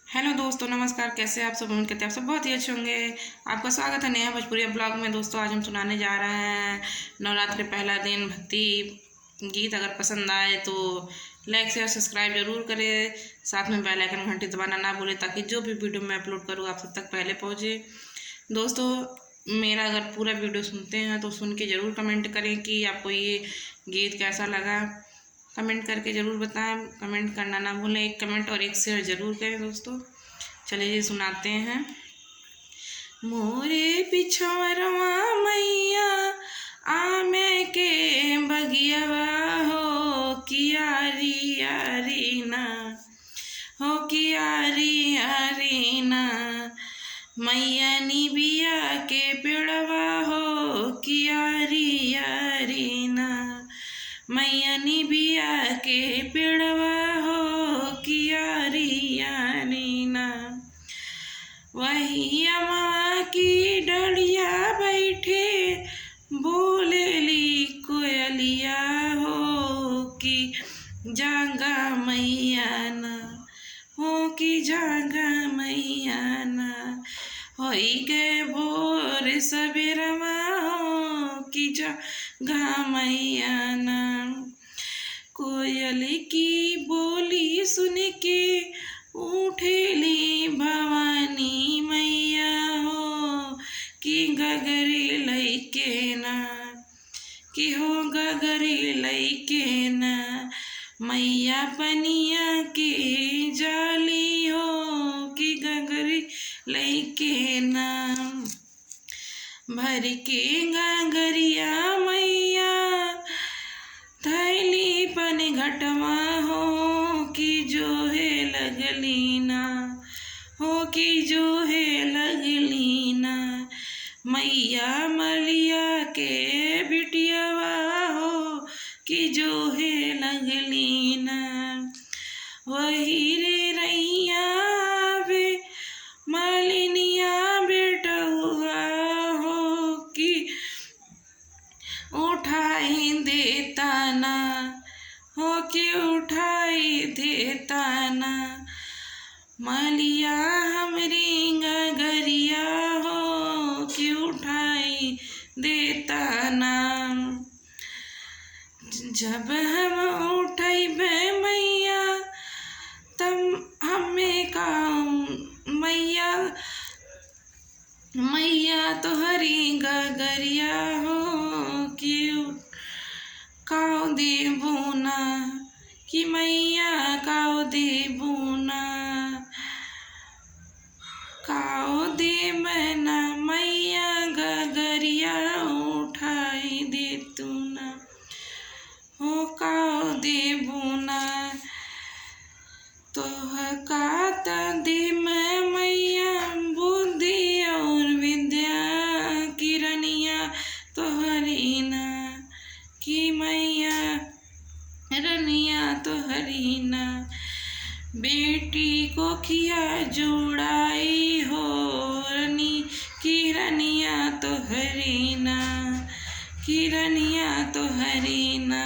Hello दोस्तों, नमस्कार। कैसे आप सब? उम्मीद करते हैं आप सब बहुत ही अच्छे होंगे। आपका स्वागत है नया भोजपुरी ब्लॉग में। दोस्तों, आज हम सुनाने जा रहे हैं नवरात्रि पहला दिन भक्ति गीत। अगर पसंद आए तो लाइक शेयर सब्सक्राइब जरूर करें। साथ में बेल आइकन घंटी दबाना ना भूलें, ताकि जो भी वीडियो मैं अपलोड करूँ आप सब तक पहले पहुँचे। दोस्तों, मेरा अगर पूरा वीडियो सुनते हैं तो सुन के ज़रूर कमेंट करें कि आपको ये गीत कैसा लगा। कमेंट करके ज़रूर बताएं। कमेंट करना ना भूलें। एक कमेंट और एक शेयर ज़रूर करें दोस्तों। चलिए ये सुनाते हैं। मोरे पिछवरवा मैया आमे के बगियावा हो कियारी यारी ना, हो कियारी यारी ना। मैया निबिया के पेड़वा हो कियारी यारी ना। मैया निबिया के पेड़वा हो कियारी यारी ना। वही अम्मा की डलिया बैठे बोलेली कोयलिया हो कि जागा मैया ना, हो कि जागा मैया ना। होई गए भोर सवेरमा हो कि जागा मैया ना। कोयल की बोली सुन के उठेली भवानी मैया हो कि गगरी लैके ना, कि हो गगरी लैके ना। मैया पनिया के जाली हो कि गगरी लैके ना। भर के गगरिया मैया थैली पन घटवा हो कि जो है लगली ना, हो कि जो है लगली ना। मैया मलिया के बिटियावा हो कि जो है लगली ना। वही रे रैया बे मालिनिया बेटा हुआ हो कि उठाई देता ना, हो कि उठाई देता ना। मालिया हमरी गगरिया हो कि उठाई देता ना। जब हम उठैबे मैया तब हमें काम मैया, मैया तोहरी गगरिया हो कि काव देबू ना, कि मैया काव देबू ना। काव देब ना मैया गगरिया उठाई दे तू ना, हो काव देबू ना। तोह कात दे मैया बुद्धि और विद्या किरनिया तोहरी ना, कि मैया रनिया तोहरी ना। बेटी को खिया जुड़ाई हो रनी की रनिया तोहरी ना, कि रनिया तोहरी ना।